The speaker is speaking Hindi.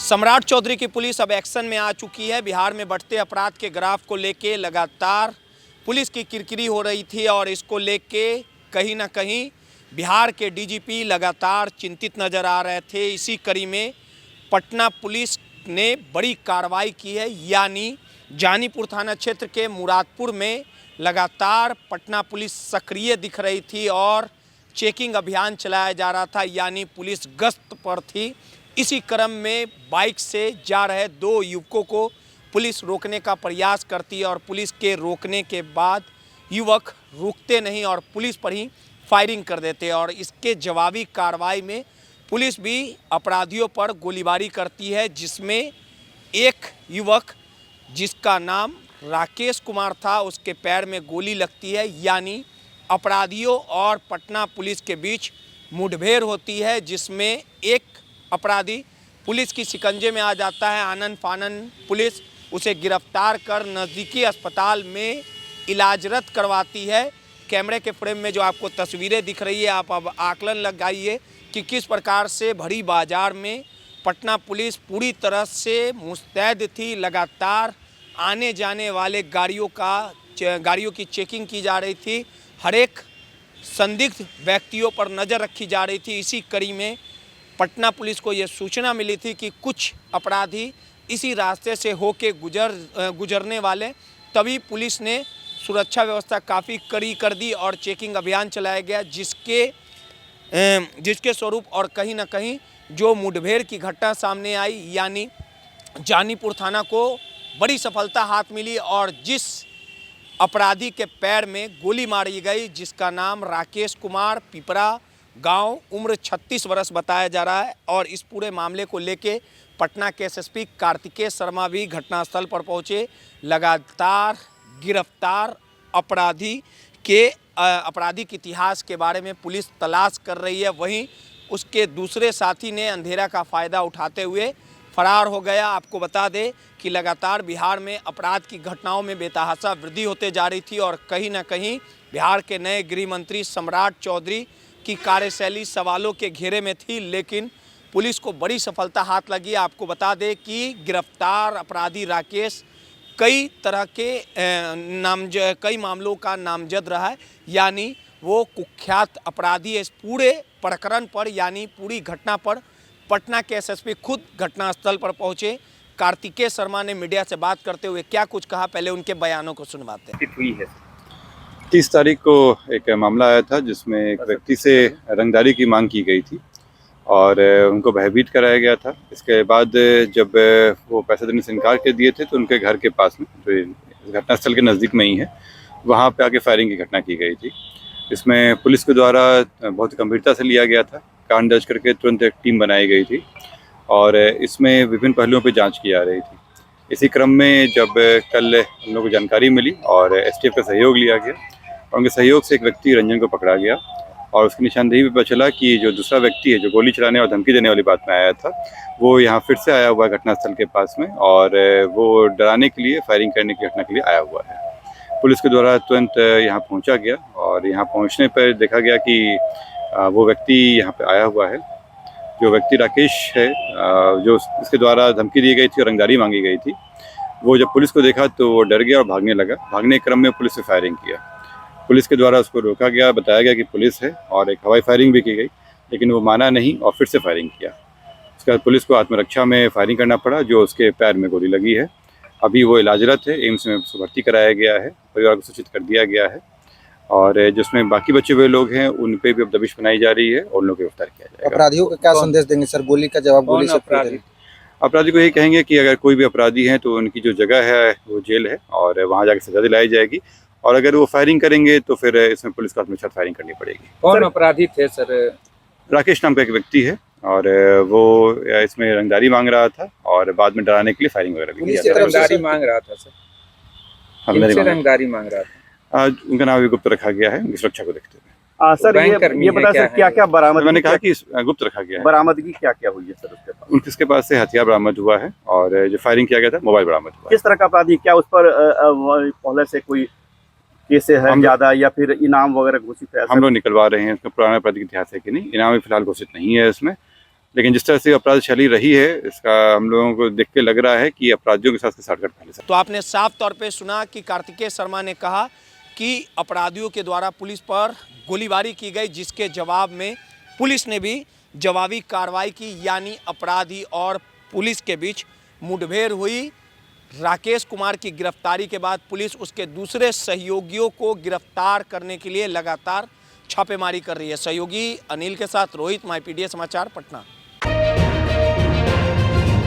सम्राट चौधरी की पुलिस अब एक्शन में आ चुकी है। बिहार में बढ़ते अपराध के ग्राफ को लेके लगातार पुलिस की किरकिरी हो रही थी और इसको लेके कहीं ना कहीं बिहार के डीजीपी लगातार चिंतित नज़र आ रहे थे। इसी कड़ी में पटना पुलिस ने बड़ी कार्रवाई की है, यानी जानीपुर थाना क्षेत्र के मुरादपुर में लगातार पटना पुलिस सक्रिय दिख रही थी और चेकिंग अभियान चलाया जा रहा था, यानी पुलिस गश्त पर थी। इसी क्रम में बाइक से जा रहे दो युवकों को पुलिस रोकने का प्रयास करती है और पुलिस के रोकने के बाद युवक रुकते नहीं और पुलिस पर ही फायरिंग कर देते हैं और इसके जवाबी कार्रवाई में पुलिस भी अपराधियों पर गोलीबारी करती है, जिसमें एक युवक जिसका नाम राकेश कुमार था उसके पैर में गोली लगती है। यानी अपराधियों और पटना पुलिस के बीच मुठभेड़ होती है, जिसमें एक अपराधी पुलिस की शिकंजे में आ जाता है। आनन फानन पुलिस उसे गिरफ्तार कर नज़दीकी अस्पताल में इलाजरत करवाती है। कैमरे के फ्रेम में जो आपको तस्वीरें दिख रही है, आप अब आकलन लगाइए कि किस प्रकार से भरी बाजार में पटना पुलिस पूरी तरह से मुस्तैद थी। लगातार आने जाने वाले गाड़ियों की चेकिंग की जा रही थी, हर एक संदिग्ध व्यक्तियों पर नज़र रखी जा रही थी। इसी कड़ी में पटना पुलिस को यह सूचना मिली थी कि कुछ अपराधी इसी रास्ते से होके गुजरने वाले, तभी पुलिस ने सुरक्षा व्यवस्था काफ़ी कड़ी कर दी और चेकिंग अभियान चलाया गया, जिसके स्वरूप और कहीं ना कहीं जो मुठभेड़ की घटना सामने आई, यानी जानीपुर थाना को बड़ी सफलता हाथ मिली और जिस अपराधी के पैर में गोली मारी गई, जिसका नाम राकेश कुमार पिपरा गांव, उम्र 36 वर्ष बताया जा रहा है। और इस पूरे मामले को लेके पटना के एसएसपी कार्तिकेय शर्मा भी घटनास्थल पर पहुंचे। लगातार गिरफ्तार अपराधी के इतिहास के बारे में पुलिस तलाश कर रही है। वहीं उसके दूसरे साथी ने अंधेरा का फ़ायदा उठाते हुए फरार हो गया। आपको बता दें कि लगातार बिहार में अपराध की घटनाओं में बेतहाशा वृद्धि होते जा रही थी और कहीं ना कहीं बिहार के नए गृह मंत्री सम्राट चौधरी की कार्यशैली सवालों के घेरे में थी, लेकिन पुलिस को बड़ी सफलता हाथ लगी। आपको बता दें कि गिरफ्तार अपराधी राकेश कई तरह के कई मामलों का नामजद रहा है, यानी वो कुख्यात अपराधी है। इस पूरे प्रकरण पर यानी पूरी घटना पर पटना के एसएसपी खुद घटनास्थल पर पहुंचे। कार्तिकेय शर्मा ने मीडिया से बात करते हुए क्या कुछ कहा, पहले उनके बयानों को सुनवाते हैं। 30 तारीख को एक मामला आया था जिसमें एक व्यक्ति से रंगदारी की मांग की गई थी और उनको भयभीत कराया गया था। इसके बाद जब वो पैसे देने से इनकार कर दिए थे तो उनके घर के पास में, जो घटनास्थल के नज़दीक में ही है, वहाँ पे आके फायरिंग की घटना की गई थी। इसमें पुलिस के द्वारा बहुत गंभीरता से लिया गया था। कांड दर्ज करके तुरंत एक टीम बनाई गई थी और इसमें विभिन्न पहलुओं पर जाँच की जा रही थी। इसी क्रम में जब कल हम लोग को जानकारी मिली और एसटीएफ का सहयोग लिया गया और उनके सहयोग से एक व्यक्ति रंजन को पकड़ा गया और उसकी निशानदेही पे पता चला कि जो दूसरा व्यक्ति है जो गोली चलाने और धमकी देने वाली बात में आया था, वो यहाँ फिर से आया हुआ है घटनास्थल के पास में और वो डराने के लिए, फायरिंग करने की घटना के लिए आया हुआ है। पुलिस के द्वारा तुरंत यहाँ पहुँचा गया और यहाँ पहुँचने पर देखा गया कि वो व्यक्ति यहाँ पर आया हुआ है। जो व्यक्ति राकेश है, जो इसके द्वारा धमकी दी गई थी और रंगदारी मांगी गई थी, वो जब पुलिस को देखा तो वो डर गया और भागने लगा। भागने के क्रम में पुलिस ने फायरिंग किया। पुलिस के द्वारा उसको रोका गया, बताया गया कि पुलिस है और एक हवाई फायरिंग भी की गई, लेकिन वो माना नहीं और फिर से फायरिंग किया। उसके बाद पुलिस को आत्मरक्षा में फायरिंग करना पड़ा, जो उसके पैर में गोली लगी है। अभी वो इलाजरत है, एम्स में उसको भर्ती कराया गया है, परिवार को सूचित कर दिया गया है और जिसमें बाकी बचे हुए लोग हैं उन पे भी अब दबिश बनाई जा रही है और उन लोगों को गिरफ्तार किया जाएगा। अपराधियों को क्या संदेश देंगे सर? गोली का जवाब गोली से अपराधी को यही कहेंगे कि अगर कोई भी अपराधी हैं तो उनकी जो जगह है वो जेल है और वहाँ जाके सजा दिलाई जाएगी और अगर वो फायरिंग करेंगे तो फिर इसमें पुलिस को आत्मरक्षा फायरिंग करनी पड़ेगी। कौन अपराधी थे सर? राकेश नाम का एक व्यक्ति है और वो इसमें रंगदारी मांग रहा था और बाद में डराने के लिए फायरिंग वगैरह भी किया। रंगदारी मांग रहा था सर? रंगदारी मांग रहा था। आज उनका नाम भी गुप्त रखा गया है, उनकी सुरक्षा को देखते हुए। सर ये बता सर क्या बरामद, मैंने कहा कि गुप्त रखा गया है। बरामदगी क्या हुई है सर उसके पास? उनके पास से हथियार बरामद हुआ है और जो फायरिंग किया गया था मोबाइल बरामद हुआ है। किस तरह का अपराधी, क्या उस पर पहले से कोई केस है ज्यादा या फिर इनाम वगैरह घोषित है? हम लोग निकलवा रहे हैं, उसका पुराना आपराधिक इतिहास है कि नहीं। इनाम फिलहाल घोषित नहीं है इसमें लेकिन जिस तरह से अपराध शैली रही है, इसका हम लोगों को देख के लग रहा है कि अपराधियों के साथ साठगांठ पहले से। तो आपने साफ तौर पे सुना कि कार्तिकेय शर्मा ने कहा कि अपराधियों के द्वारा पुलिस पर गोलीबारी की गई, जिसके जवाब में पुलिस ने भी जवाबी कार्रवाई की, यानी अपराधी और पुलिस के बीच मुठभेड़ हुई। राकेश कुमार की गिरफ्तारी के बाद पुलिस उसके दूसरे सहयोगियों को गिरफ्तार करने के लिए लगातार छापेमारी कर रही है। सहयोगी अनिल के साथ रोहित, माईपीडीए समाचार, पटना।